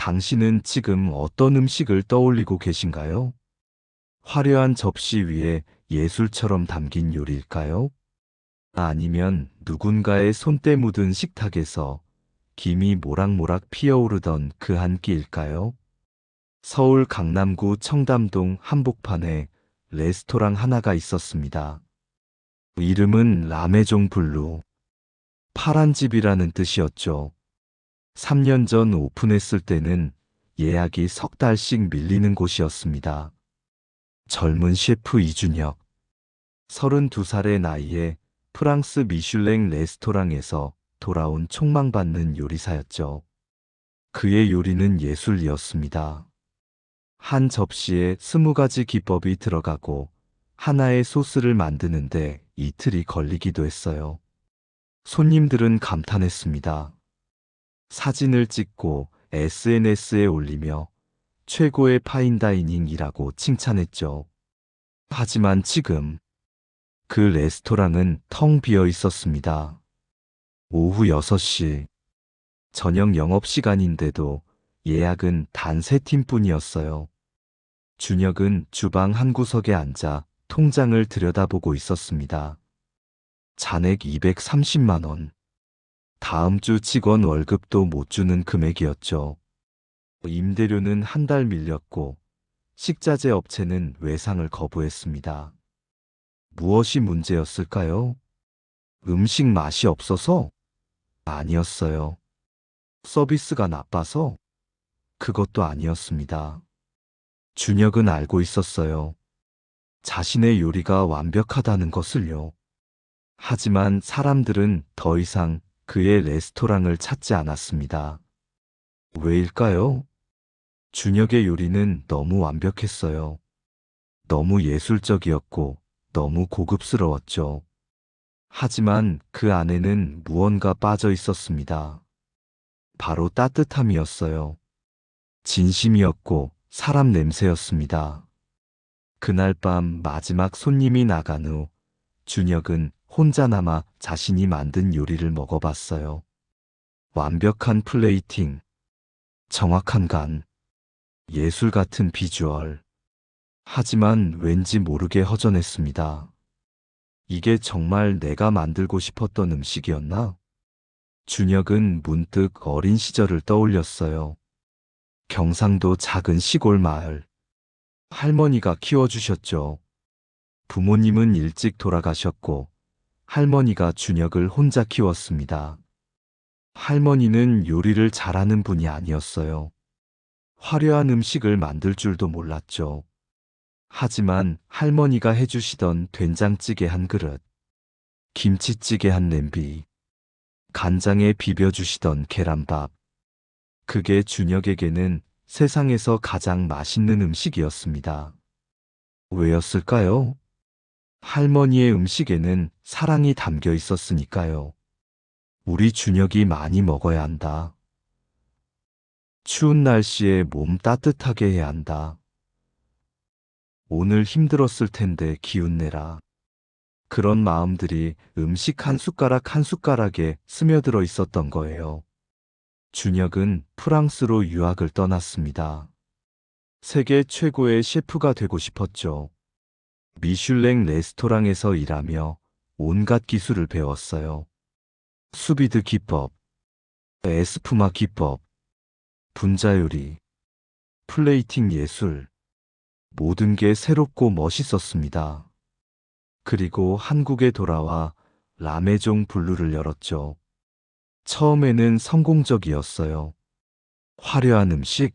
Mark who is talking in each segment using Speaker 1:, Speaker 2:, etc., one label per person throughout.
Speaker 1: 당신은 지금 어떤 음식을 떠올리고 계신가요? 화려한 접시 위에 예술처럼 담긴 요리일까요? 아니면 누군가의 손때 묻은 식탁에서 김이 모락모락 피어오르던 그 한 끼일까요? 서울 강남구 청담동 한복판에 레스토랑 하나가 있었습니다. 이름은 라메종 블루, 파란 집이라는 뜻이었죠. 3년 전 오픈했을 때는 예약이 석 달씩 밀리는 곳이었습니다. 젊은 셰프 이준혁, 32살의 나이에 프랑스 미슐랭 레스토랑에서 돌아온 촉망받는 요리사였죠. 그의 요리는 예술이었습니다. 한 접시에 20가지 기법이 들어가고 하나의 소스를 만드는데 이틀이 걸리기도 했어요. 손님들은 감탄했습니다. 사진을 찍고 SNS에 올리며 최고의 파인다이닝이라고 칭찬했죠. 하지만 지금 그 레스토랑은 텅 비어 있었습니다. 오후 6시, 저녁 영업시간인데도 예약은 단 3팀뿐이었어요. 준혁은 주방 한 구석에 앉아 통장을 들여다보고 있었습니다. 잔액 230만 원. 다음 주 직원 월급도 못 주는 금액이었죠. 임대료는 한 달 밀렸고 식자재 업체는 외상을 거부했습니다. 무엇이 문제였을까요? 음식 맛이 없어서? 아니었어요. 서비스가 나빠서? 그것도 아니었습니다. 준혁은 알고 있었어요. 자신의 요리가 완벽하다는 것을요. 하지만 사람들은 더 이상 그의 레스토랑을 찾지 않았습니다. 왜일까요? 준혁의 요리는 너무 완벽했어요. 너무 예술적이었고 너무 고급스러웠죠. 하지만 그 안에는 무언가 빠져 있었습니다. 바로 따뜻함이었어요. 진심이었고 사람 냄새였습니다. 그날 밤 마지막 손님이 나간 후 준혁은 혼자 남아 자신이 만든 요리를 먹어봤어요. 완벽한 플레이팅, 정확한 간, 예술 같은 비주얼. 하지만 왠지 모르게 허전했습니다. 이게 정말 내가 만들고 싶었던 음식이었나? 준혁은 문득 어린 시절을 떠올렸어요. 경상도 작은 시골 마을. 할머니가 키워주셨죠. 부모님은 일찍 돌아가셨고 할머니가 준혁을 혼자 키웠습니다. 할머니는 요리를 잘하는 분이 아니었어요. 화려한 음식을 만들 줄도 몰랐죠. 하지만 할머니가 해주시던 된장찌개 한 그릇, 김치찌개 한 냄비, 간장에 비벼주시던 계란밥, 그게 준혁에게는 세상에서 가장 맛있는 음식이었습니다. 왜였을까요? 할머니의 음식에는 사랑이 담겨 있었으니까요. 우리 준혁이 많이 먹어야 한다. 추운 날씨에 몸 따뜻하게 해야 한다. 오늘 힘들었을 텐데 기운 내라. 그런 마음들이 음식 한 숟가락 한 숟가락에 스며들어 있었던 거예요. 준혁은 프랑스로 유학을 떠났습니다. 세계 최고의 셰프가 되고 싶었죠. 미슐랭 레스토랑에서 일하며 온갖 기술을 배웠어요. 수비드 기법, 에스푸마 기법, 분자 요리, 플레이팅 예술, 모든 게 새롭고 멋있었습니다. 그리고 한국에 돌아와 라메종 블루를 열었죠. 처음에는 성공적이었어요. 화려한 음식,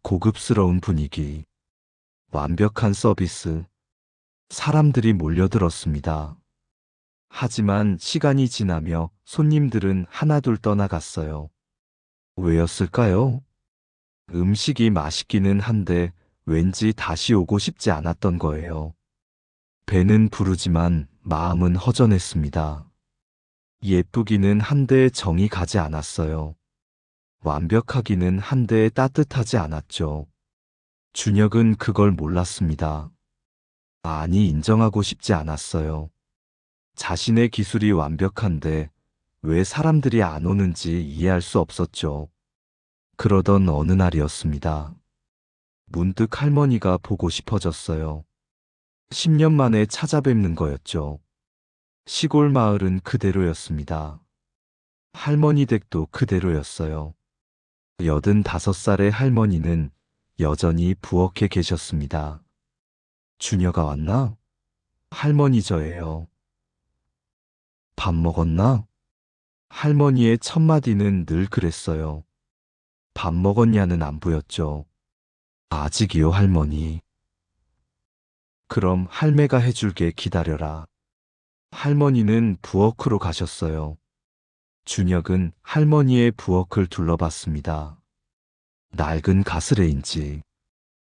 Speaker 1: 고급스러운 분위기, 완벽한 서비스, 사람들이 몰려들었습니다. 하지만 시간이 지나며 손님들은 하나둘 떠나갔어요. 왜였을까요? 음식이 맛있기는 한데 왠지 다시 오고 싶지 않았던 거예요. 배는 부르지만 마음은 허전했습니다. 예쁘기는 한데 정이 가지 않았어요. 완벽하기는 한데 따뜻하지 않았죠. 준혁은 그걸 몰랐습니다. 아니, 인정하고 싶지 않았어요. 자신의 기술이 완벽한데 왜 사람들이 안 오는지 이해할 수 없었죠. 그러던 어느 날이었습니다. 문득 할머니가 보고 싶어졌어요. 10년 만에 찾아뵙는 거였죠. 시골 마을은 그대로였습니다. 할머니 댁도 그대로였어요. 85살의 할머니는 여전히 부엌에 계셨습니다. 주녀가 왔나? 할머니 저예요. 밥 먹었나? 할머니의 첫마디는 늘 그랬어요. 밥 먹었냐는 안 보였죠. 아직이요, 할머니. 그럼 할매가 해줄게 기다려라. 할머니는 부엌으로 가셨어요. 준혁은 할머니의 부엌을 둘러봤습니다. 낡은 가스레인지,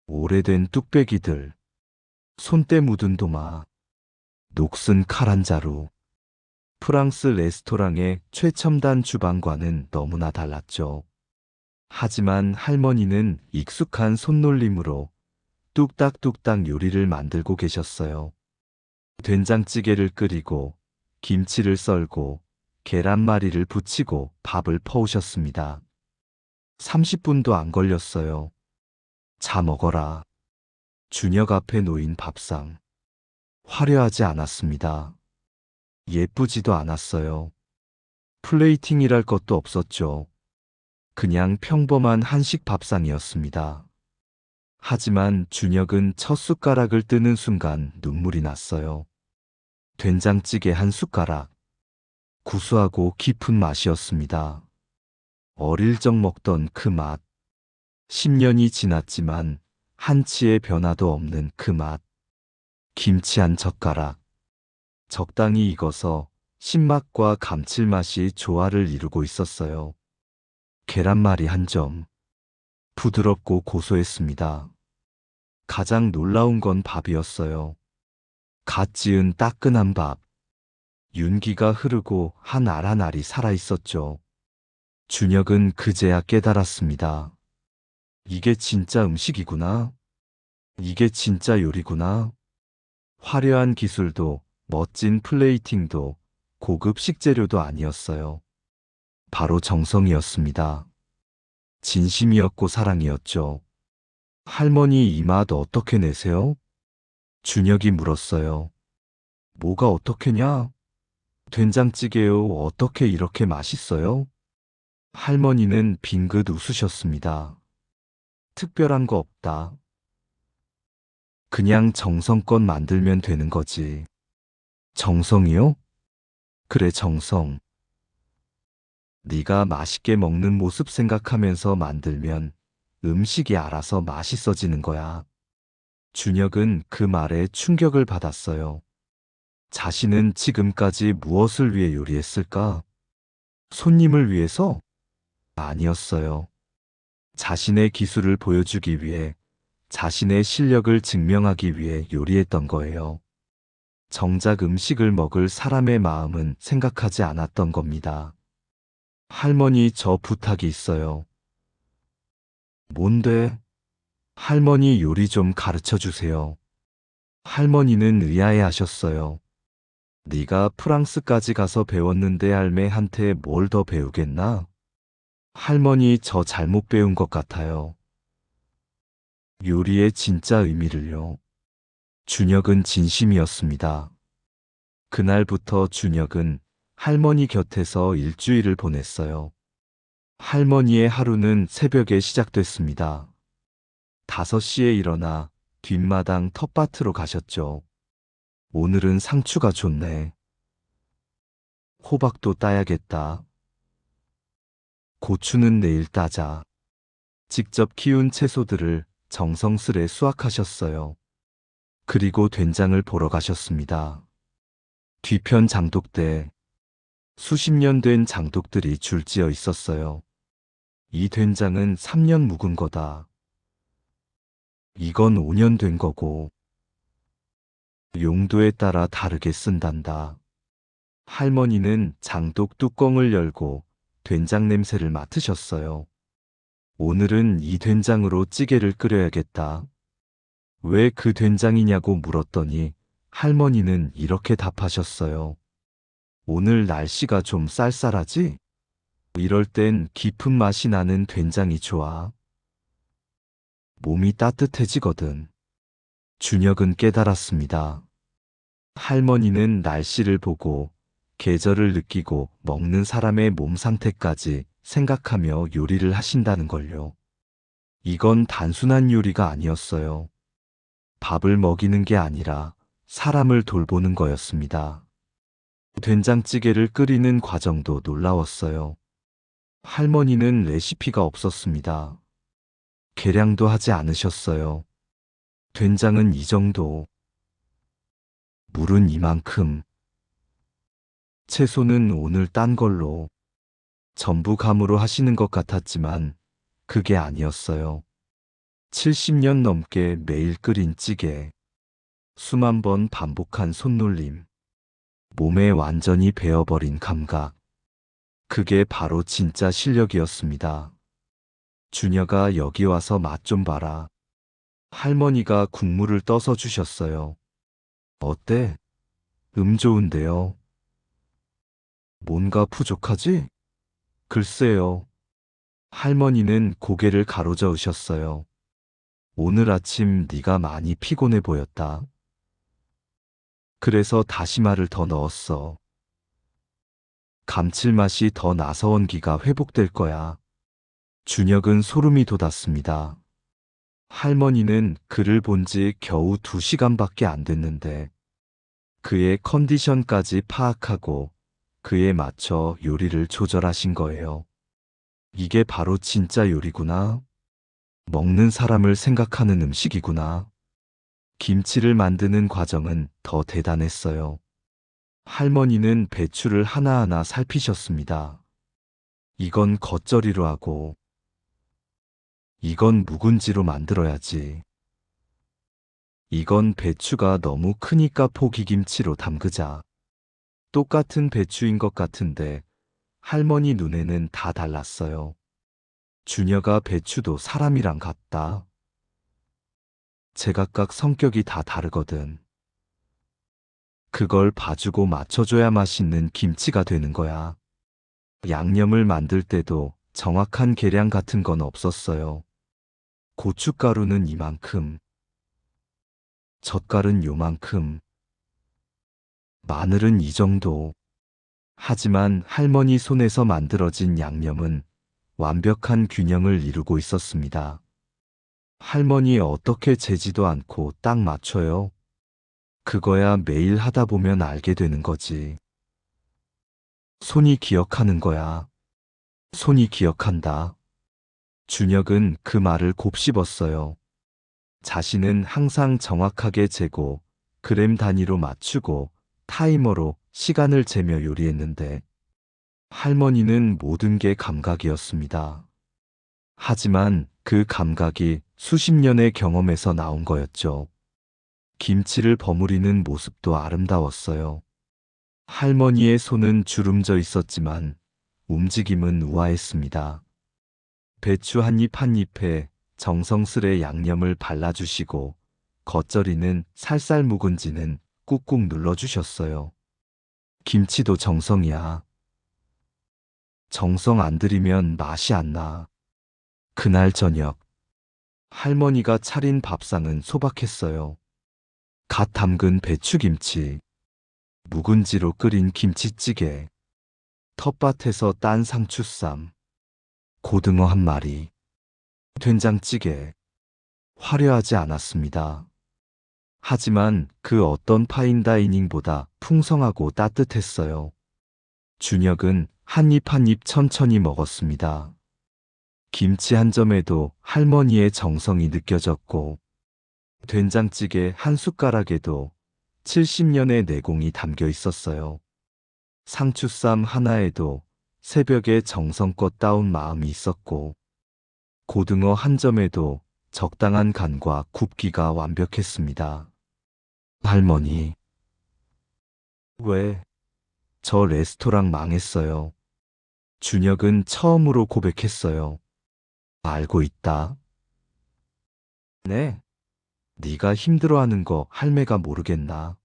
Speaker 1: 오래된 뚝배기들, 손때 묻은 도마, 녹슨 칼 한 자루. 프랑스 레스토랑의 최첨단 주방과는 너무나 달랐죠. 하지만 할머니는 익숙한 손놀림으로 뚝딱뚝딱 요리를 만들고 계셨어요. 된장찌개를 끓이고 김치를 썰고 계란말이를 부치고 밥을 퍼오셨습니다. 30분도 안 걸렸어요. 자 먹어라. 준혁 앞에 놓인 밥상. 화려하지 않았습니다. 예쁘지도 않았어요. 플레이팅이랄 것도 없었죠. 그냥 평범한 한식 밥상이었습니다. 하지만 준혁은 첫 숟가락을 뜨는 순간 눈물이 났어요. 된장찌개 한 숟가락. 구수하고 깊은 맛이었습니다. 어릴 적 먹던 그 맛. 10년이 지났지만 한치의 변화도 없는 그 맛. 김치 한 젓가락. 적당히 익어서 신맛과 감칠맛이 조화를 이루고 있었어요. 계란말이 한 점. 부드럽고 고소했습니다. 가장 놀라운 건 밥이었어요. 갓 지은 따끈한 밥. 윤기가 흐르고 한 알 한 알이 살아있었죠. 준혁은 그제야 깨달았습니다. 이게 진짜 음식이구나. 이게 진짜 요리구나. 화려한 기술도 멋진 플레이팅도 고급 식재료도 아니었어요. 바로 정성이었습니다. 진심이었고 사랑이었죠. 할머니 이 맛 어떻게 내세요? 준혁이 물었어요. 뭐가 어떻게냐? 된장찌개요. 어떻게 이렇게 맛있어요? 할머니는 빙긋 웃으셨습니다. 특별한 거 없다. 그냥 정성껏 만들면 되는 거지. 정성이요? 그래, 정성. 네가 맛있게 먹는 모습 생각하면서 만들면 음식이 알아서 맛있어지는 거야. 준혁은 그 말에 충격을 받았어요. 자신은 지금까지 무엇을 위해 요리했을까? 손님을 위해서? 아니었어요. 자신의 기술을 보여주기 위해, 자신의 실력을 증명하기 위해 요리했던 거예요. 정작 음식을 먹을 사람의 마음은 생각하지 않았던 겁니다. 할머니, 저 부탁이 있어요. 뭔데? 할머니, 요리 좀 가르쳐 주세요. 할머니는 의아해 하셨어요. 네가 프랑스까지 가서 배웠는데 할매한테 뭘 더 배우겠나? 할머니, 저 잘못 배운 것 같아요. 요리의 진짜 의미를요. 준혁은 진심이었습니다. 그날부터 준혁은 할머니 곁에서 일주일을 보냈어요. 할머니의 하루는 새벽에 시작됐습니다. 5시에 일어나 뒷마당 텃밭으로 가셨죠. 오늘은 상추가 좋네. 호박도 따야겠다. 고추는 내일 따자. 직접 키운 채소들을 정성스레 수확하셨어요. 그리고 된장을 보러 가셨습니다. 뒤편 장독대. 수십 년 된 장독들이 줄지어 있었어요. 이 된장은 3년 묵은 거다. 이건 5년 된 거고. 용도에 따라 다르게 쓴단다. 할머니는 장독 뚜껑을 열고 된장 냄새를 맡으셨어요. 오늘은 이 된장으로 찌개를 끓여야겠다. 왜 그 된장이냐고 물었더니 할머니는 이렇게 답하셨어요. 오늘 날씨가 좀 쌀쌀하지? 이럴 땐 깊은 맛이 나는 된장이 좋아. 몸이 따뜻해지거든. 준혁은 깨달았습니다. 할머니는 날씨를 보고 계절을 느끼고 먹는 사람의 몸 상태까지 생각하며 요리를 하신다는 걸요. 이건 단순한 요리가 아니었어요. 밥을 먹이는 게 아니라 사람을 돌보는 거였습니다. 된장찌개를 끓이는 과정도 놀라웠어요. 할머니는 레시피가 없었습니다. 계량도 하지 않으셨어요. 된장은 이 정도, 물은 이만큼, 채소는 오늘 딴 걸로, 전부 감으로 하시는 것 같았지만 그게 아니었어요. 70년 넘게 매일 끓인 찌개, 수만 번 반복한 손놀림, 몸에 완전히 배어버린 감각. 그게 바로 진짜 실력이었습니다. 준혁아, 여기 와서 맛 좀 봐라. 할머니가 국물을 떠서 주셨어요. 어때? 좋은데요. 뭔가 부족하지? 글쎄요. 할머니는 고개를 가로저으셨어요. 오늘 아침 네가 많이 피곤해 보였다. 그래서 다시마를 더 넣었어. 감칠맛이 더 나서 원기가 회복될 거야. 준혁은 소름이 돋았습니다. 할머니는 그를 본 지 겨우 2시간밖에 안 됐는데 그의 컨디션까지 파악하고 그에 맞춰 요리를 조절하신 거예요. 이게 바로 진짜 요리구나. 먹는 사람을 생각하는 음식이구나. 김치를 만드는 과정은 더 대단했어요. 할머니는 배추를 하나하나 살피셨습니다. 이건 겉절이로 하고, 이건 묵은지로 만들어야지. 이건 배추가 너무 크니까 포기김치로 담그자. 똑같은 배추인 것 같은데 할머니 눈에는 다 달랐어요. 준혁아, 배추도 사람이랑 같다. 제각각 성격이 다 다르거든. 그걸 봐주고 맞춰줘야 맛있는 김치가 되는 거야. 양념을 만들 때도 정확한 계량 같은 건 없었어요. 고춧가루는 이만큼, 젓갈은 요만큼, 마늘은 이 정도. 하지만 할머니 손에서 만들어진 양념은 완벽한 균형을 이루고 있었습니다. 할머니 어떻게 재지도 않고 딱 맞춰요? 그거야 매일 하다 보면 알게 되는 거지. 손이 기억하는 거야. 손이 기억한다. 준혁은 그 말을 곱씹었어요. 자신은 항상 정확하게 재고, 그램 단위로 맞추고, 타이머로 시간을 재며 요리했는데, 할머니는 모든 게 감각이었습니다. 하지만 그 감각이 수십 년의 경험에서 나온 거였죠. 김치를 버무리는 모습도 아름다웠어요. 할머니의 손은 주름져 있었지만 움직임은 우아했습니다. 배추 한 입 한 입에 정성스레 양념을 발라주시고 겉절이는 살살 묵은지는 꾹꾹 눌러주셨어요. 김치도 정성이야. 정성 안 들이면 맛이 안 나. 그날 저녁 할머니가 차린 밥상은 소박했어요. 갓 담근 배추김치, 묵은지로 끓인 김치찌개, 텃밭에서 딴 상추쌈, 고등어 한 마리, 된장찌개. 화려하지 않았습니다. 하지만 그 어떤 파인다이닝보다 풍성하고 따뜻했어요. 준혁은 한 입 한 입 천천히 먹었습니다. 김치 한 점에도 할머니의 정성이 느껴졌고, 된장찌개 한 숟가락에도 70년의 내공이 담겨 있었어요. 상추쌈 하나에도 새벽에 정성껏 따온 마음이 있었고, 고등어 한 점에도 적당한 간과 굽기가 완벽했습니다. 할머니, 왜? 저 레스토랑 망했어요. 준혁은 처음으로 고백했어요. 알고 있다. 네. 네가 힘들어하는 거 할매가 모르겠나?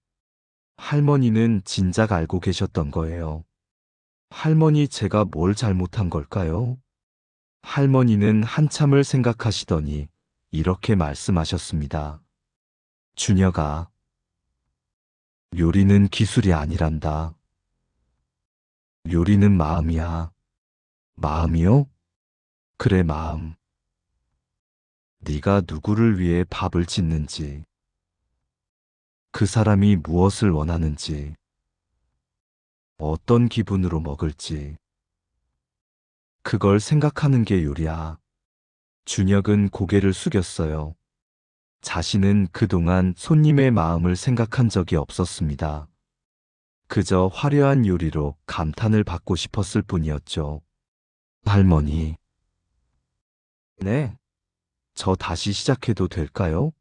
Speaker 1: 할머니는 진작 알고 계셨던 거예요. 할머니, 제가 뭘 잘못한 걸까요? 할머니는 한참을 생각하시더니 이렇게 말씀하셨습니다. 준혁아, 요리는 기술이 아니란다. 요리는 마음이야. 마음이요? 그래, 마음. 네가 누구를 위해 밥을 짓는지, 그 사람이 무엇을 원하는지, 어떤 기분으로 먹을지, 그걸 생각하는 게 요리야. 준혁은 고개를 숙였어요. 자신은 그동안 손님의 마음을 생각한 적이 없었습니다. 그저 화려한 요리로 감탄을 받고 싶었을 뿐이었죠. 할머니. 네, 저 다시 시작해도 될까요?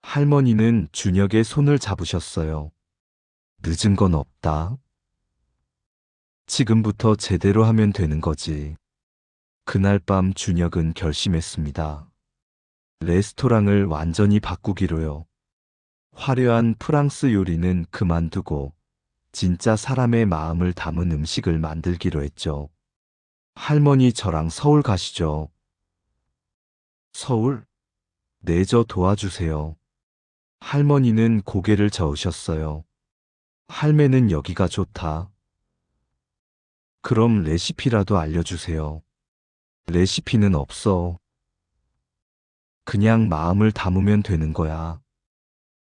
Speaker 1: 할머니는 준혁의 손을 잡으셨어요. 늦은 건 없다. 지금부터 제대로 하면 되는 거지. 그날 밤 준혁은 결심했습니다. 레스토랑을 완전히 바꾸기로요. 화려한 프랑스 요리는 그만두고 진짜 사람의 마음을 담은 음식을 만들기로 했죠. 할머니, 저랑 서울 가시죠. 서울? 네, 저 도와주세요. 할머니는 고개를 저으셨어요. 할매는 여기가 좋다. 그럼 레시피라도 알려주세요. 레시피는 없어. 그냥 마음을 담으면 되는 거야.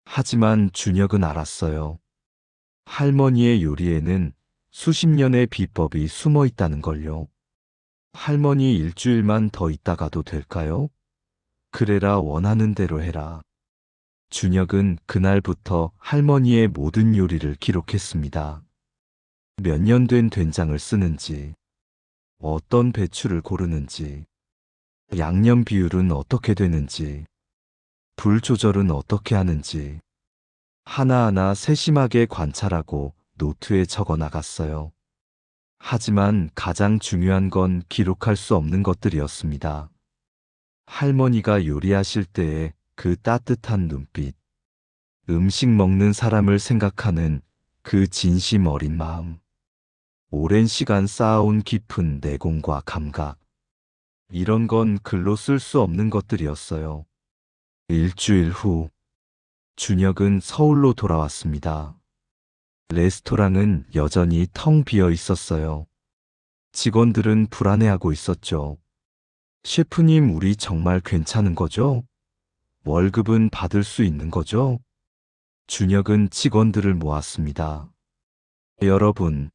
Speaker 1: 하지만 준혁은 알았어요. 할머니의 요리에는 수십 년의 비법이 숨어 있다는 걸요. 할머니, 일주일만 더 있다가도 될까요? 그래라, 원하는 대로 해라. 준혁은 그날부터 할머니의 모든 요리를 기록했습니다. 몇 년 된 된장을 쓰는지, 어떤 배추를 고르는지, 양념 비율은 어떻게 되는지, 불 조절은 어떻게 하는지, 하나하나 세심하게 관찰하고 노트에 적어 나갔어요. 하지만 가장 중요한 건 기록할 수 없는 것들이었습니다. 할머니가 요리하실 때의 그 따뜻한 눈빛, 음식 먹는 사람을 생각하는 그 진심 어린 마음, 오랜 시간 쌓아온 깊은 내공과 감각, 이런 건 글로 쓸 수 없는 것들이었어요. 일주일 후, 준혁은 서울로 돌아왔습니다. 레스토랑은 여전히 텅 비어 있었어요. 직원들은 불안해하고 있었죠. 셰프님, 우리 정말 괜찮은 거죠? 월급은 받을 수 있는 거죠? 준혁은 직원들을 모았습니다. 여러분,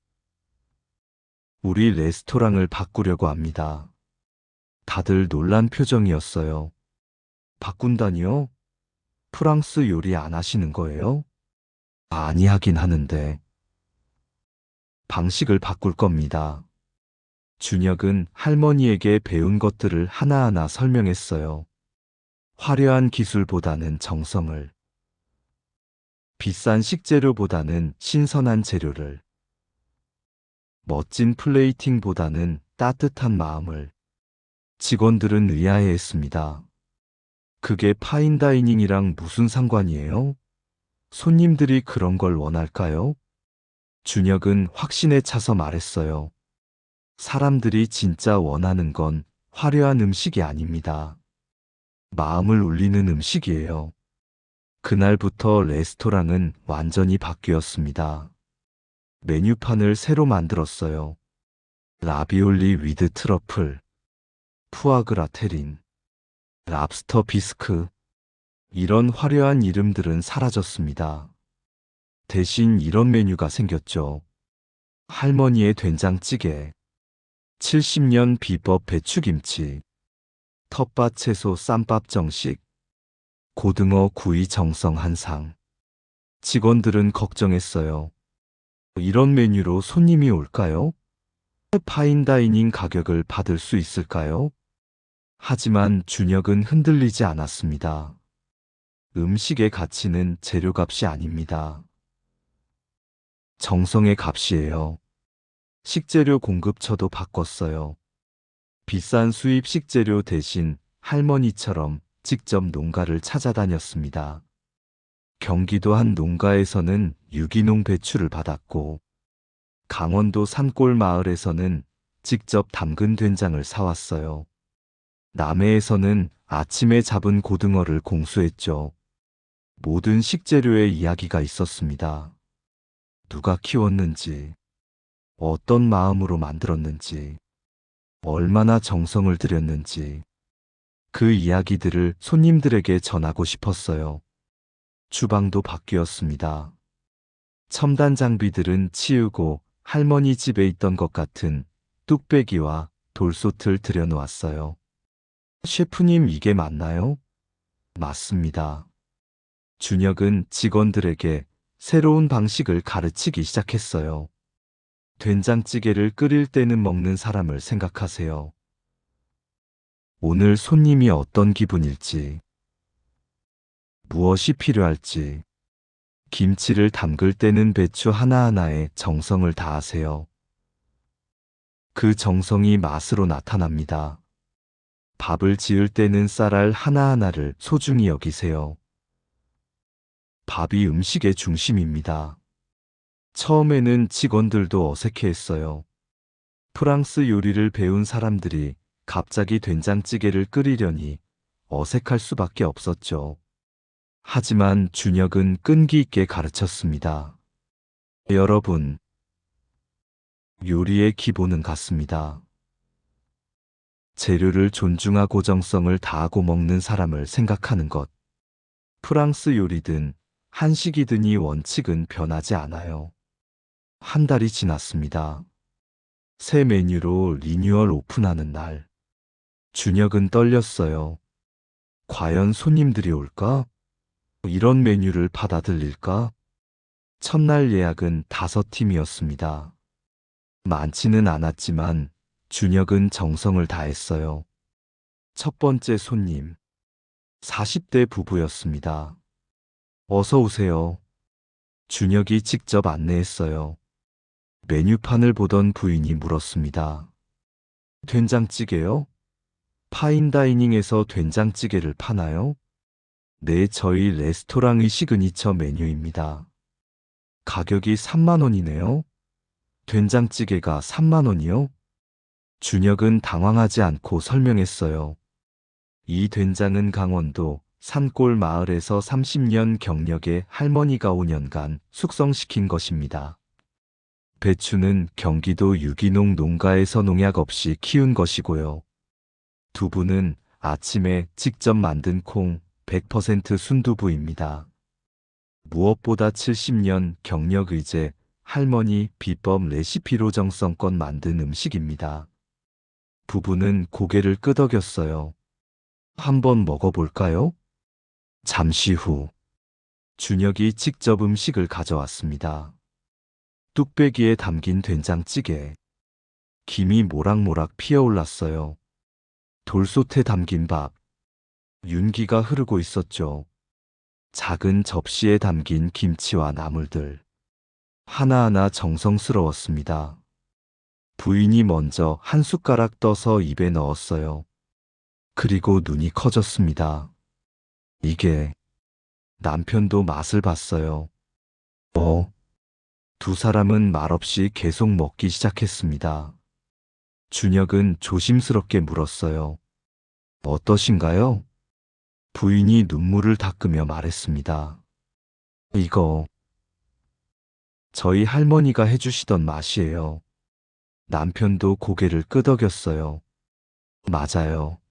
Speaker 1: 우리 레스토랑을 바꾸려고 합니다. 다들 놀란 표정이었어요. 바꾼다니요? 프랑스 요리 안 하시는 거예요? 아니, 하긴 하는데. 방식을 바꿀 겁니다. 준혁은 할머니에게 배운 것들을 하나하나 설명했어요. 화려한 기술보다는 정성을, 비싼 식재료보다는 신선한 재료를, 멋진 플레이팅보다는 따뜻한 마음을. 직원들은 의아해했습니다. 그게 파인다이닝이랑 무슨 상관이에요? 손님들이 그런 걸 원할까요? 준혁은 확신에 차서 말했어요. 사람들이 진짜 원하는 건 화려한 음식이 아닙니다. 마음을 울리는 음식이에요. 그날부터 레스토랑은 완전히 바뀌었습니다. 메뉴판을 새로 만들었어요. 라비올리 위드 트러플, 푸아그라 테린, 랍스터 비스크, 이런 화려한 이름들은 사라졌습니다. 대신 이런 메뉴가 생겼죠. 할머니의 된장찌개, 70년 비법 배추김치, 텃밭 채소 쌈밥 정식, 고등어 구이 정성 한상. 직원들은 걱정했어요. 이런 메뉴로 손님이 올까요? 파인다이닝 가격을 받을 수 있을까요? 하지만 준혁은 흔들리지 않았습니다. 음식의 가치는 재료값이 아닙니다. 정성의 값이에요. 식재료 공급처도 바꿨어요. 비싼 수입 식재료 대신 할머니처럼 직접 농가를 찾아다녔습니다. 경기도 한 농가에서는 유기농 배추를 받았고, 강원도 산골 마을에서는 직접 담근 된장을 사왔어요. 남해에서는 아침에 잡은 고등어를 공수했죠. 모든 식재료에 이야기가 있었습니다. 누가 키웠는지, 어떤 마음으로 만들었는지, 얼마나 정성을 들였는지, 그 이야기들을 손님들에게 전하고 싶었어요. 주방도 바뀌었습니다. 첨단 장비들은 치우고 할머니 집에 있던 것 같은 뚝배기와 돌솥을 들여놓았어요. 셰프님, 이게 맞나요? 맞습니다. 준혁은 직원들에게 새로운 방식을 가르치기 시작했어요. 된장찌개를 끓일 때는 먹는 사람을 생각하세요. 오늘 손님이 어떤 기분일지, 무엇이 필요할지, 김치를 담글 때는 배추 하나하나에 정성을 다하세요. 그 정성이 맛으로 나타납니다. 밥을 지을 때는 쌀알 하나하나를 소중히 여기세요. 밥이 음식의 중심입니다. 처음에는 직원들도 어색해했어요. 프랑스 요리를 배운 사람들이 갑자기 된장찌개를 끓이려니 어색할 수밖에 없었죠. 하지만 준혁은 끈기 있게 가르쳤습니다. 여러분, 요리의 기본은 같습니다. 재료를 존중하고 정성을 다하고 먹는 사람을 생각하는 것. 프랑스 요리든 한식이든 이 원칙은 변하지 않아요. 한 달이 지났습니다. 새 메뉴로 리뉴얼 오픈하는 날. 준혁은 떨렸어요. 과연 손님들이 올까? 이런 메뉴를 받아들일까? 첫날 예약은 5팀이었습니다. 많지는 않았지만 준혁은 정성을 다했어요. 첫 번째 손님, 40대 부부였습니다. 어서 오세요. 준혁이 직접 안내했어요. 메뉴판을 보던 부인이 물었습니다. 된장찌개요? 파인다이닝에서 된장찌개를 파나요? 네, 저희 레스토랑의 시그니처 메뉴입니다. 가격이 3만 원이네요. 된장찌개가 3만 원이요? 준혁은 당황하지 않고 설명했어요. 이 된장은 강원도 산골 마을에서 30년 경력의 할머니가 5년간 숙성시킨 것입니다. 배추는 경기도 유기농 농가에서 농약 없이 키운 것이고요. 두부는 아침에 직접 만든 콩 100% 순두부입니다. 무엇보다 70년 경력 의제 할머니 비법 레시피로 정성껏 만든 음식입니다. 부부는 고개를 끄덕였어요. 한번 먹어볼까요? 잠시 후 준혁이 직접 음식을 가져왔습니다. 뚝배기에 담긴 된장찌개. 김이 모락모락 피어올랐어요. 돌솥에 담긴 밥. 윤기가 흐르고 있었죠. 작은 접시에 담긴 김치와 나물들. 하나하나 정성스러웠습니다. 부인이 먼저 한 숟가락 떠서 입에 넣었어요. 그리고 눈이 커졌습니다. 이게, 남편도 맛을 봤어요. 두 사람은 말없이 계속 먹기 시작했습니다. 준혁은 조심스럽게 물었어요. 어떠신가요? 부인이 눈물을 닦으며 말했습니다. 이거, 저희 할머니가 해주시던 맛이에요. 남편도 고개를 끄덕였어요. 맞아요.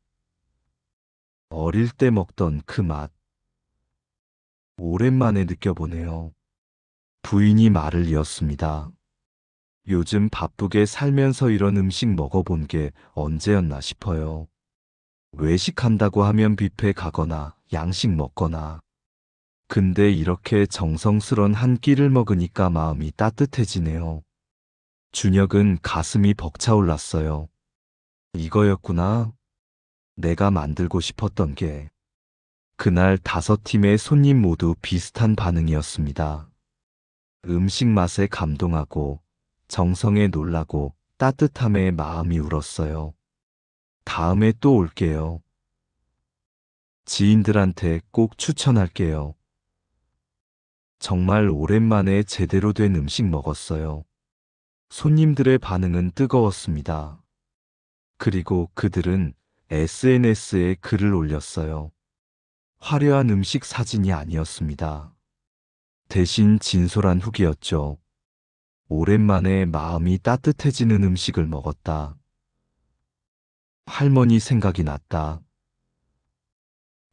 Speaker 1: 어릴 때 먹던 그 맛. 오랜만에 느껴보네요. 부인이 말을 이었습니다. 요즘 바쁘게 살면서 이런 음식 먹어본 게 언제였나 싶어요. 외식한다고 하면 뷔페 가거나 양식 먹거나. 근데 이렇게 정성스런 한 끼를 먹으니까 마음이 따뜻해지네요. 준혁은 가슴이 벅차올랐어요. 이거였구나. 내가 만들고 싶었던 게. 그날 5팀의 손님 모두 비슷한 반응이었습니다. 음식 맛에 감동하고 정성에 놀라고 따뜻함에 마음이 울었어요. 다음에 또 올게요. 지인들한테 꼭 추천할게요. 정말 오랜만에 제대로 된 음식 먹었어요. 손님들의 반응은 뜨거웠습니다. 그리고 그들은 SNS에 글을 올렸어요. 화려한 음식 사진이 아니었습니다. 대신 진솔한 후기였죠. 오랜만에 마음이 따뜻해지는 음식을 먹었다. 할머니 생각이 났다.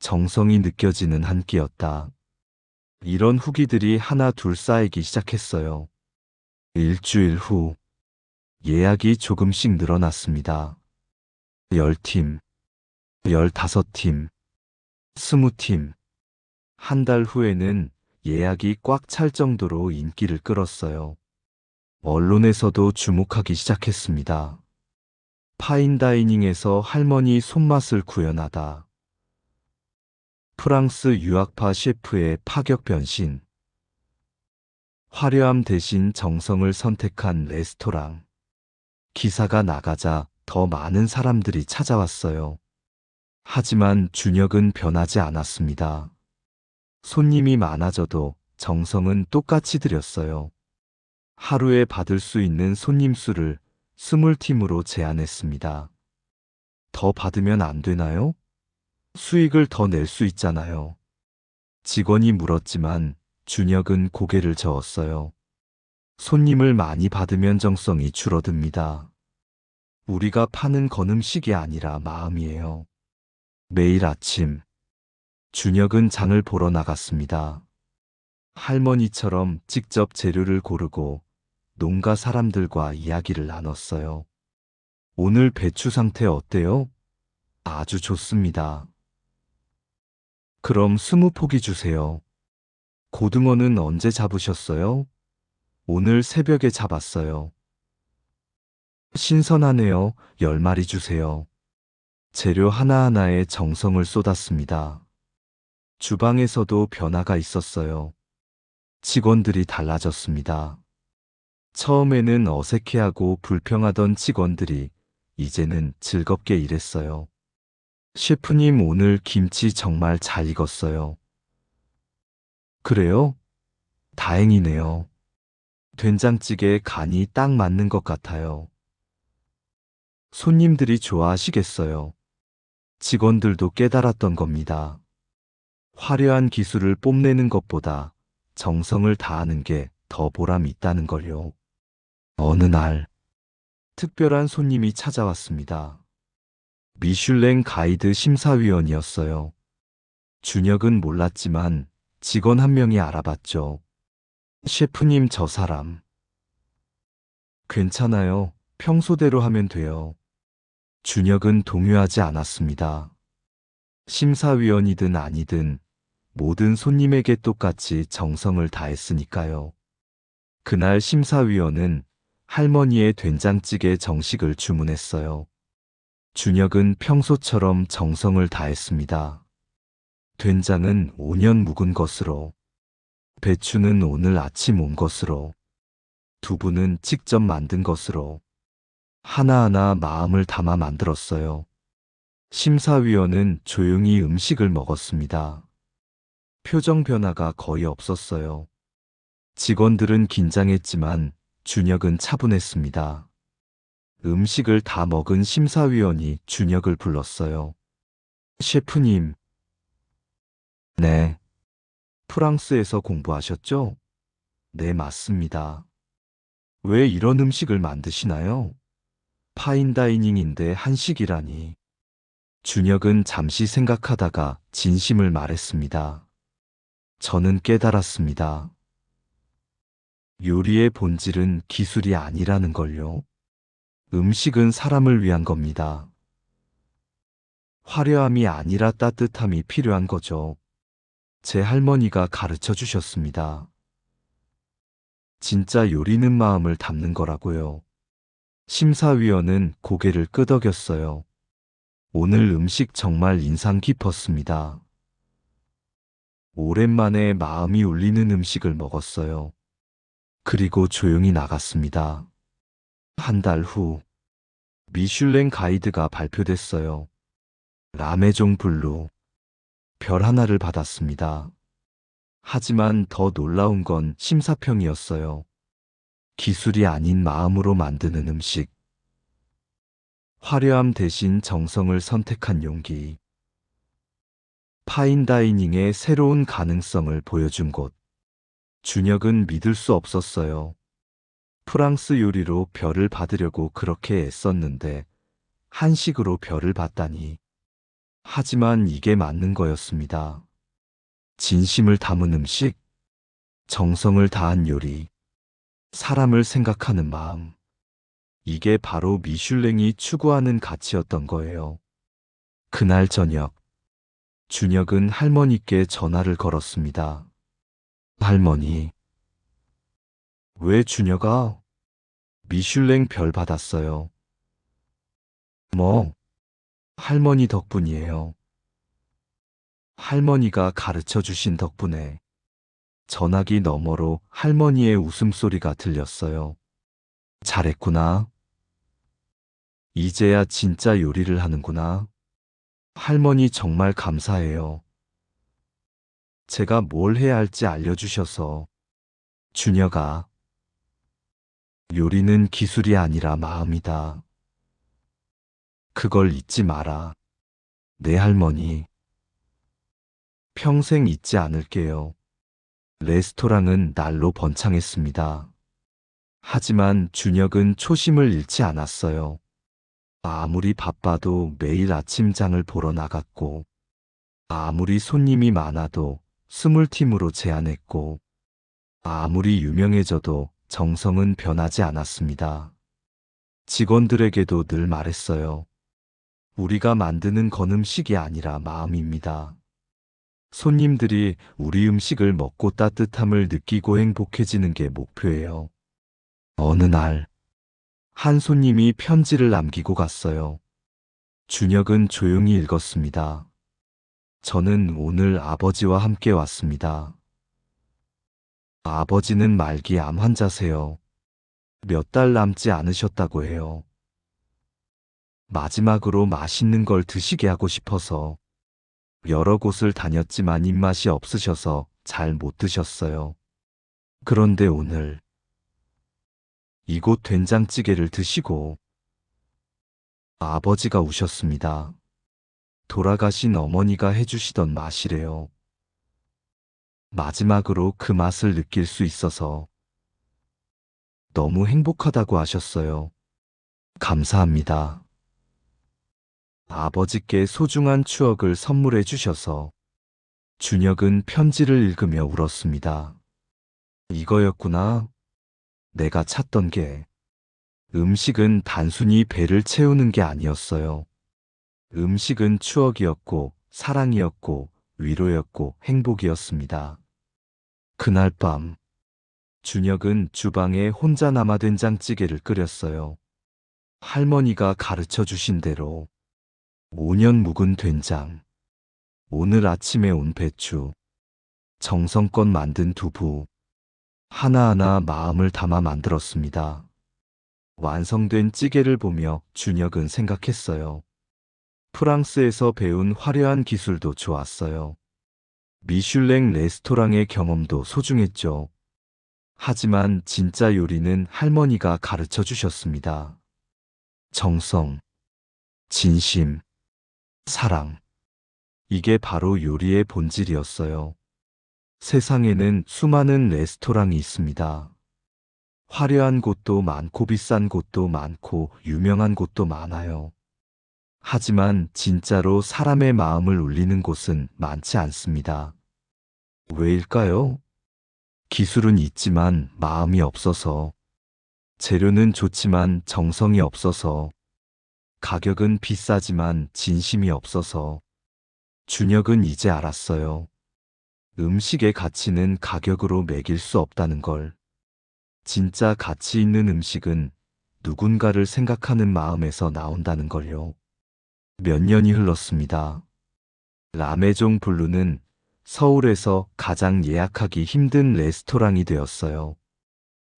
Speaker 1: 정성이 느껴지는 한 끼였다. 이런 후기들이 하나 둘 쌓이기 시작했어요. 일주일 후 예약이 조금씩 늘어났습니다. 10팀, 15팀, 20팀. 한 달 후에는 예약이 꽉 찰 정도로 인기를 끌었어요. 언론에서도 주목하기 시작했습니다. 파인다이닝에서 할머니 손맛을 구현하다. 프랑스 유학파 셰프의 파격 변신. 화려함 대신 정성을 선택한 레스토랑. 기사가 나가자 더 많은 사람들이 찾아왔어요. 하지만 준혁은 변하지 않았습니다. 손님이 많아져도 정성은 똑같이 드렸어요. 하루에 받을 수 있는 손님 수를 20팀으로 제한했습니다. 더 받으면 안 되나요? 수익을 더 낼 수 있잖아요. 직원이 물었지만 준혁은 고개를 저었어요. 손님을 많이 받으면 정성이 줄어듭니다. 우리가 파는 건 음식이 아니라 마음이에요. 매일 아침, 준혁은 장을 보러 나갔습니다. 할머니처럼 직접 재료를 고르고 농가 사람들과 이야기를 나눴어요. 오늘 배추 상태 어때요? 아주 좋습니다. 그럼 20포기 주세요. 고등어는 언제 잡으셨어요? 오늘 새벽에 잡았어요. 신선하네요. 10마리 주세요. 재료 하나하나에 정성을 쏟았습니다. 주방에서도 변화가 있었어요. 직원들이 달라졌습니다. 처음에는 어색해하고 불평하던 직원들이 이제는 즐겁게 일했어요. 셰프님, 오늘 김치 정말 잘 익었어요. 그래요? 다행이네요. 된장찌개 간이 딱 맞는 것 같아요. 손님들이 좋아하시겠어요. 직원들도 깨달았던 겁니다. 화려한 기술을 뽐내는 것보다 정성을 다하는 게 더 보람 있다는 걸요. 어느 날, 특별한 손님이 찾아왔습니다. 미슐랭 가이드 심사위원이었어요. 준혁은 몰랐지만 직원 한 명이 알아봤죠. 셰프님, 저 사람. 괜찮아요. 평소대로 하면 돼요. 준혁은 동요하지 않았습니다. 심사위원이든 아니든 모든 손님에게 똑같이 정성을 다했으니까요. 그날 심사위원은 할머니의 된장찌개 정식을 주문했어요. 준혁은 평소처럼 정성을 다했습니다. 된장은 5년 묵은 것으로, 배추는 오늘 아침 온 것으로, 두부는 직접 만든 것으로, 하나하나 마음을 담아 만들었어요. 심사위원은 조용히 음식을 먹었습니다. 표정 변화가 거의 없었어요. 직원들은 긴장했지만 준혁은 차분했습니다. 음식을 다 먹은 심사위원이 준혁을 불렀어요. 셰프님. 네. 프랑스에서 공부하셨죠? 네, 맞습니다. 왜 이런 음식을 만드시나요? 파인다이닝인데 한식이라니. 준혁은 잠시 생각하다가 진심을 말했습니다. 저는 깨달았습니다. 요리의 본질은 기술이 아니라는 걸요. 음식은 사람을 위한 겁니다. 화려함이 아니라 따뜻함이 필요한 거죠. 제 할머니가 가르쳐 주셨습니다. 진짜 요리는 마음을 담는 거라고요. 심사위원은 고개를 끄덕였어요. 오늘 음식 정말 인상 깊었습니다. 오랜만에 마음이 울리는 음식을 먹었어요. 그리고 조용히 나갔습니다. 한 달 후, 미슐랭 가이드가 발표됐어요. 라메종 블루, 별 하나를 받았습니다. 하지만 더 놀라운 건 심사평이었어요. 기술이 아닌 마음으로 만드는 음식. 화려함 대신 정성을 선택한 용기. 파인다이닝의 새로운 가능성을 보여준 곳. 준혁은 믿을 수 없었어요. 프랑스 요리로 별을 받으려고 그렇게 애썼는데 한식으로 별을 받다니. 하지만 이게 맞는 거였습니다. 진심을 담은 음식, 정성을 다한 요리, 사람을 생각하는 마음. 이게 바로 미슐랭이 추구하는 가치였던 거예요. 그날 저녁, 준혁은 할머니께 전화를 걸었습니다. 할머니, 왜 준혁아? 미슐랭 별 받았어요. 뭐, 할머니 덕분이에요. 할머니가 가르쳐 주신 덕분에. 전화기 너머로 할머니의 웃음소리가 들렸어요. 잘했구나. 이제야 진짜 요리를 하는구나. 할머니 정말 감사해요. 제가 뭘 해야 할지 알려주셔서. 준혁아, 요리는 기술이 아니라 마음이다. 그걸 잊지 마라. 네 할머니. 평생 잊지 않을게요. 레스토랑은 날로 번창했습니다. 하지만 준혁은 초심을 잃지 않았어요. 아무리 바빠도 매일 아침장을 보러 나갔고, 아무리 손님이 많아도 스물팀으로 제안했고, 아무리 유명해져도 정성은 변하지 않았습니다. 직원들에게도 늘 말했어요. 우리가 만드는 건 음식이 아니라 마음입니다. 손님들이 우리 음식을 먹고 따뜻함을 느끼고 행복해지는 게 목표예요. 어느 날, 한 손님이 편지를 남기고 갔어요. 준혁은 조용히 읽었습니다. 저는 오늘 아버지와 함께 왔습니다. 아버지는 말기 암 환자세요. 몇 달 남지 않으셨다고 해요. 마지막으로 맛있는 걸 드시게 하고 싶어서 여러 곳을 다녔지만 입맛이 없으셔서 잘 못 드셨어요. 그런데 오늘 이곳 된장찌개를 드시고 아버지가 우셨습니다. 돌아가신 어머니가 해주시던 맛이래요. 마지막으로 그 맛을 느낄 수 있어서 너무 행복하다고 하셨어요. 감사합니다. 아버지께 소중한 추억을 선물해 주셔서. 준혁은 편지를 읽으며 울었습니다. 이거였구나. 내가 찾던 게. 음식은 단순히 배를 채우는 게 아니었어요. 음식은 추억이었고, 사랑이었고, 위로였고, 행복이었습니다. 그날 밤, 준혁은 주방에 혼자 남아 된장찌개를 끓였어요. 할머니가 가르쳐 주신 대로 5년 묵은 된장, 오늘 아침에 온 배추, 정성껏 만든 두부, 하나하나 마음을 담아 만들었습니다. 완성된 찌개를 보며 준혁은 생각했어요. 프랑스에서 배운 화려한 기술도 좋았어요. 미슐랭 레스토랑의 경험도 소중했죠. 하지만 진짜 요리는 할머니가 가르쳐 주셨습니다. 정성, 진심, 사랑. 이게 바로 요리의 본질이었어요. 세상에는 수많은 레스토랑이 있습니다. 화려한 곳도 많고 비싼 곳도 많고 유명한 곳도 많아요. 하지만 진짜로 사람의 마음을 울리는 곳은 많지 않습니다. 왜일까요? 기술은 있지만 마음이 없어서, 재료는 좋지만 정성이 없어서, 가격은 비싸지만 진심이 없어서. 준혁은 이제 알았어요. 음식의 가치는 가격으로 매길 수 없다는 걸. 진짜 가치 있는 음식은 누군가를 생각하는 마음에서 나온다는 걸요. 몇 년이 흘렀습니다. 라메종 블루는 서울에서 가장 예약하기 힘든 레스토랑이 되었어요.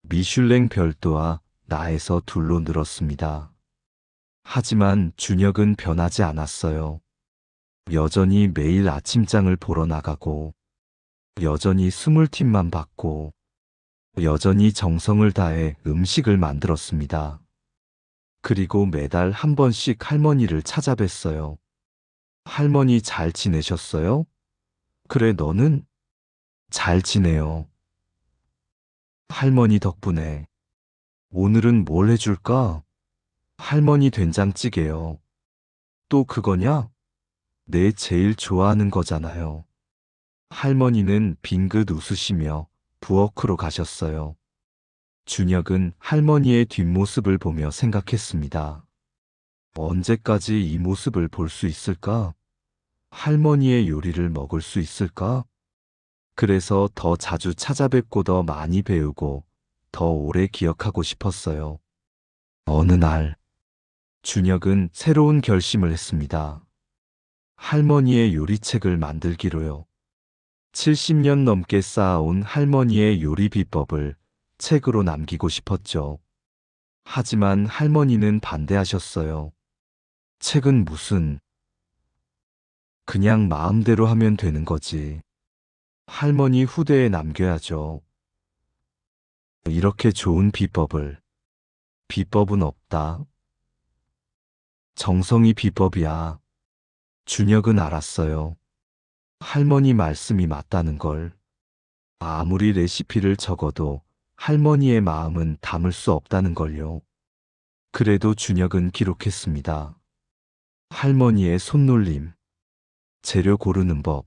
Speaker 1: 미슐랭 별도와 나에서 둘로 늘었습니다. 하지만 준혁은 변하지 않았어요. 여전히 매일 아침장을 보러 나가고, 여전히 스물팀만 받고, 여전히 정성을 다해 음식을 만들었습니다. 그리고 매달 한 번씩 할머니를 찾아뵀어요. 할머니 잘 지내셨어요? 그래, 너는? 잘 지내요. 할머니 덕분에. 오늘은 뭘 해줄까? 할머니 된장찌개요. 또 그거냐? 내 제일 좋아하는 거잖아요. 할머니는 빙긋 웃으시며 부엌으로 가셨어요. 준혁은 할머니의 뒷모습을 보며 생각했습니다. 언제까지 이 모습을 볼 수 있을까? 할머니의 요리를 먹을 수 있을까? 그래서 더 자주 찾아뵙고 더 많이 배우고 더 오래 기억하고 싶었어요. 어느 날, 준혁은 새로운 결심을 했습니다. 할머니의 요리책을 만들기로요. 70년 넘게 쌓아온 할머니의 요리 비법을 책으로 남기고 싶었죠. 하지만 할머니는 반대하셨어요. 책은 무슨, 그냥 마음대로 하면 되는 거지. 할머니 후대에 남겨야죠. 이렇게 좋은 비법을. 비법은 없다. 정성이 비법이야. 준혁은 알았어요. 할머니 말씀이 맞다는 걸. 아무리 레시피를 적어도 할머니의 마음은 담을 수 없다는 걸요. 그래도 준혁은 기록했습니다. 할머니의 손놀림, 재료 고르는 법,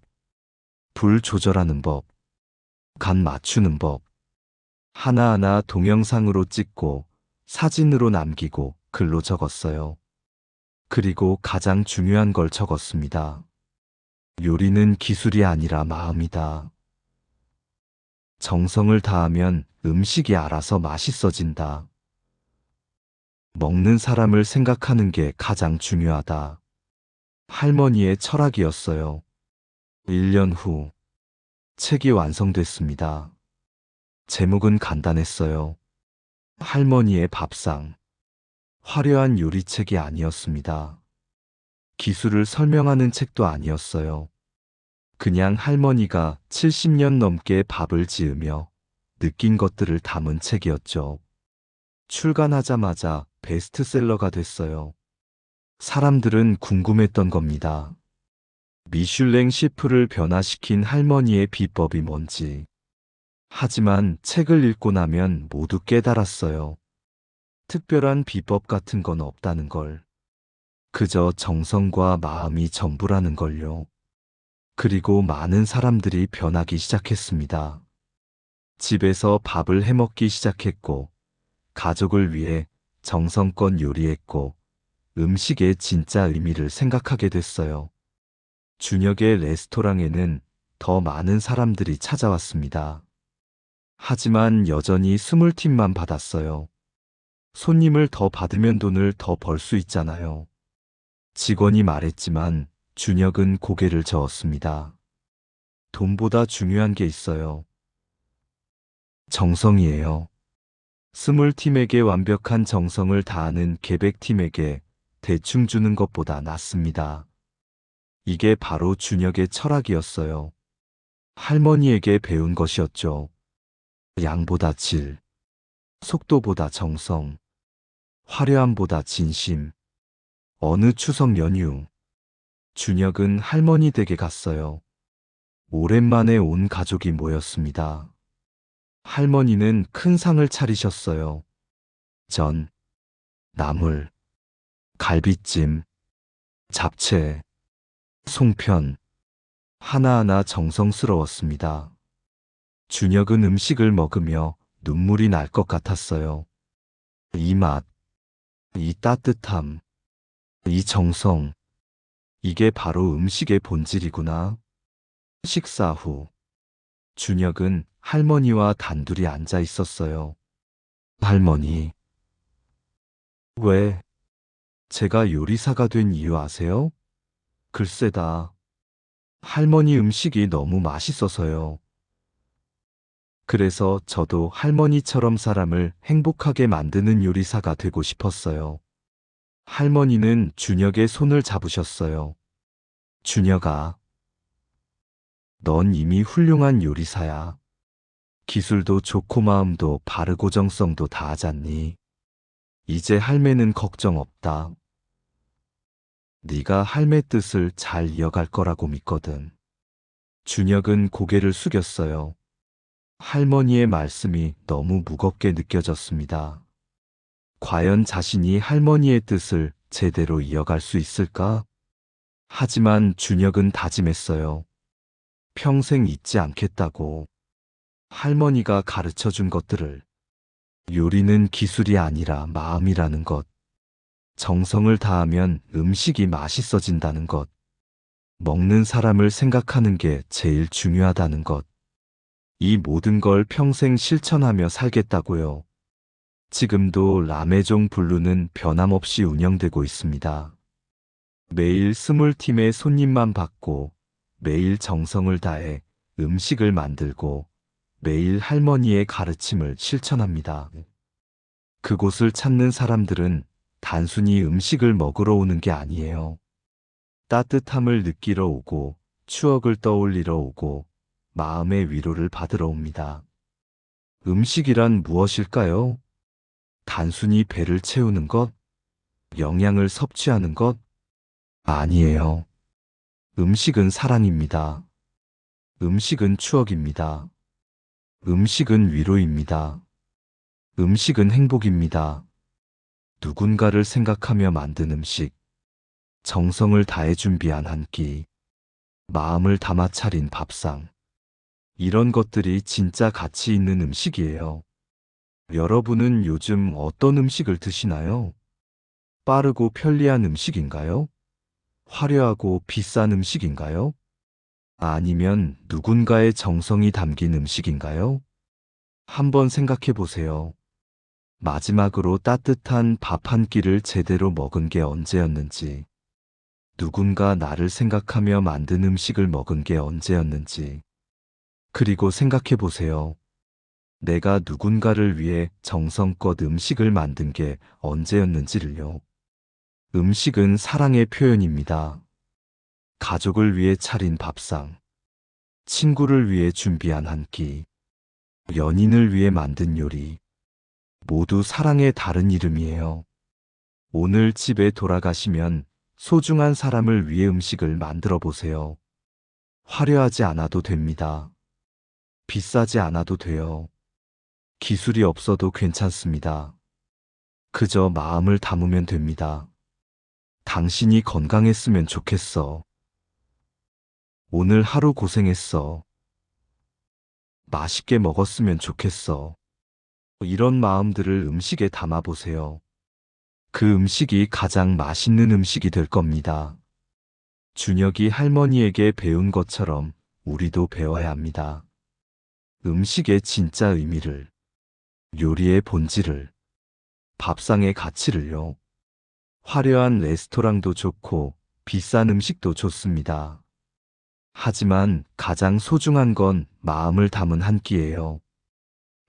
Speaker 1: 불 조절하는 법, 간 맞추는 법. 하나하나 동영상으로 찍고 사진으로 남기고 글로 적었어요. 그리고 가장 중요한 걸 적었습니다. 요리는 기술이 아니라 마음이다. 정성을 다하면 음식이 알아서 맛있어진다. 먹는 사람을 생각하는 게 가장 중요하다. 할머니의 철학이었어요. 1년 후, 책이 완성됐습니다. 제목은 간단했어요. 할머니의 밥상. 화려한 요리책이 아니었습니다. 기술을 설명하는 책도 아니었어요. 그냥 할머니가 70년 넘게 밥을 지으며 느낀 것들을 담은 책이었죠. 출간하자마자 베스트셀러가 됐어요. 사람들은 궁금했던 겁니다. 미슐랭 셰프를 변화시킨 할머니의 비법이 뭔지. 하지만 책을 읽고 나면 모두 깨달았어요. 특별한 비법 같은 건 없다는 걸. 그저 정성과 마음이 전부라는 걸요. 그리고 많은 사람들이 변하기 시작했습니다. 집에서 밥을 해먹기 시작했고, 가족을 위해 정성껏 요리했고, 음식의 진짜 의미를 생각하게 됐어요. 준혁의 레스토랑에는 더 많은 사람들이 찾아왔습니다. 하지만 여전히 20팀만 받았어요. 손님을 더 받으면 돈을 더 벌 수 있잖아요. 직원이 말했지만 준혁은 고개를 저었습니다. 돈보다 중요한 게 있어요. 정성이에요. 20팀에게 완벽한 정성을 다하는 계백팀에게 대충 주는 것보다 낫습니다. 이게 바로 준혁의 철학이었어요. 할머니에게 배운 것이었죠. 양보다 질, 속도보다 정성, 화려함보다 진심. 어느 추석 연휴, 준혁은 할머니 댁에 갔어요. 오랜만에 온 가족이 모였습니다. 할머니는 큰 상을 차리셨어요. 전, 나물, 갈비찜, 잡채, 송편, 하나하나 정성스러웠습니다. 준혁은 음식을 먹으며 눈물이 날 것 같았어요. 이 맛, 이 따뜻함, 이 정성, 이게 바로 음식의 본질이구나. 식사 후, 준혁은 할머니와 단둘이 앉아 있었어요. 할머니, 왜 제가 요리사가 된 이유 아세요? 글쎄다. 할머니 음식이 너무 맛있어서요. 그래서 저도 할머니처럼 사람을 행복하게 만드는 요리사가 되고 싶었어요. 할머니는 준혁의 손을 잡으셨어요. 준혁아, 넌 이미 훌륭한 요리사야. 기술도 좋고 마음도 바르고 정성도 다하잖니. 이제 할매는 걱정 없다. 네가 할매 뜻을 잘 이어갈 거라고 믿거든. 준혁은 고개를 숙였어요. 할머니의 말씀이 너무 무겁게 느껴졌습니다. 과연 자신이 할머니의 뜻을 제대로 이어갈 수 있을까? 하지만 준혁은 다짐했어요. 평생 잊지 않겠다고. 할머니가 가르쳐 준 것들을. 요리는 기술이 아니라 마음이라는 것. 정성을 다하면 음식이 맛있어진다는 것. 먹는 사람을 생각하는 게 제일 중요하다는 것. 이 모든 걸 평생 실천하며 살겠다고요. 지금도 라메종 블루는 변함없이 운영되고 있습니다. 매일 20팀의 손님만 받고 매일 정성을 다해 음식을 만들고 매일 할머니의 가르침을 실천합니다. 그곳을 찾는 사람들은 단순히 음식을 먹으러 오는 게 아니에요. 따뜻함을 느끼러 오고 추억을 떠올리러 오고 마음의 위로를 받으러 옵니다. 음식이란 무엇일까요? 단순히 배를 채우는 것? 영양을 섭취하는 것? 아니에요. 음식은 사랑입니다. 음식은 추억입니다. 음식은 위로입니다. 음식은 행복입니다. 누군가를 생각하며 만든 음식, 정성을 다해 준비한 한 끼, 마음을 담아 차린 밥상. 이런 것들이 진짜 가치 있는 음식이에요. 여러분은 요즘 어떤 음식을 드시나요? 빠르고 편리한 음식인가요? 화려하고 비싼 음식인가요? 아니면 누군가의 정성이 담긴 음식인가요? 한번 생각해 보세요. 마지막으로 따뜻한 밥 한 끼를 제대로 먹은 게 언제였는지, 누군가 나를 생각하며 만든 음식을 먹은 게 언제였는지, 그리고 생각해 보세요. 내가 누군가를 위해 정성껏 음식을 만든 게 언제였는지를요. 음식은 사랑의 표현입니다. 가족을 위해 차린 밥상, 친구를 위해 준비한 한 끼, 연인을 위해 만든 요리, 모두 사랑의 다른 이름이에요. 오늘 집에 돌아가시면 소중한 사람을 위해 음식을 만들어 보세요. 화려하지 않아도 됩니다. 비싸지 않아도 돼요. 기술이 없어도 괜찮습니다. 그저 마음을 담으면 됩니다. 당신이 건강했으면 좋겠어. 오늘 하루 고생했어. 맛있게 먹었으면 좋겠어. 이런 마음들을 음식에 담아보세요. 그 음식이 가장 맛있는 음식이 될 겁니다. 준혁이 할머니에게 배운 것처럼 우리도 배워야 합니다. 음식의 진짜 의미를, 요리의 본질을, 밥상의 가치를요. 화려한 레스토랑도 좋고 비싼 음식도 좋습니다. 하지만 가장 소중한 건 마음을 담은 한 끼예요.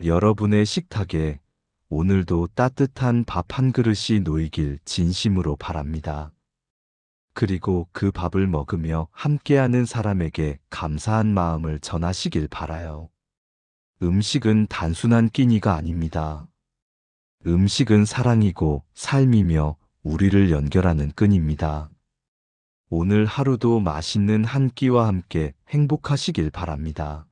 Speaker 1: 여러분의 식탁에 오늘도 따뜻한 밥 한 그릇이 놓이길 진심으로 바랍니다. 그리고 그 밥을 먹으며 함께하는 사람에게 감사한 마음을 전하시길 바라요. 음식은 단순한 끼니가 아닙니다. 음식은 사랑이고 삶이며 우리를 연결하는 끈입니다. 오늘 하루도 맛있는 한 끼와 함께 행복하시길 바랍니다.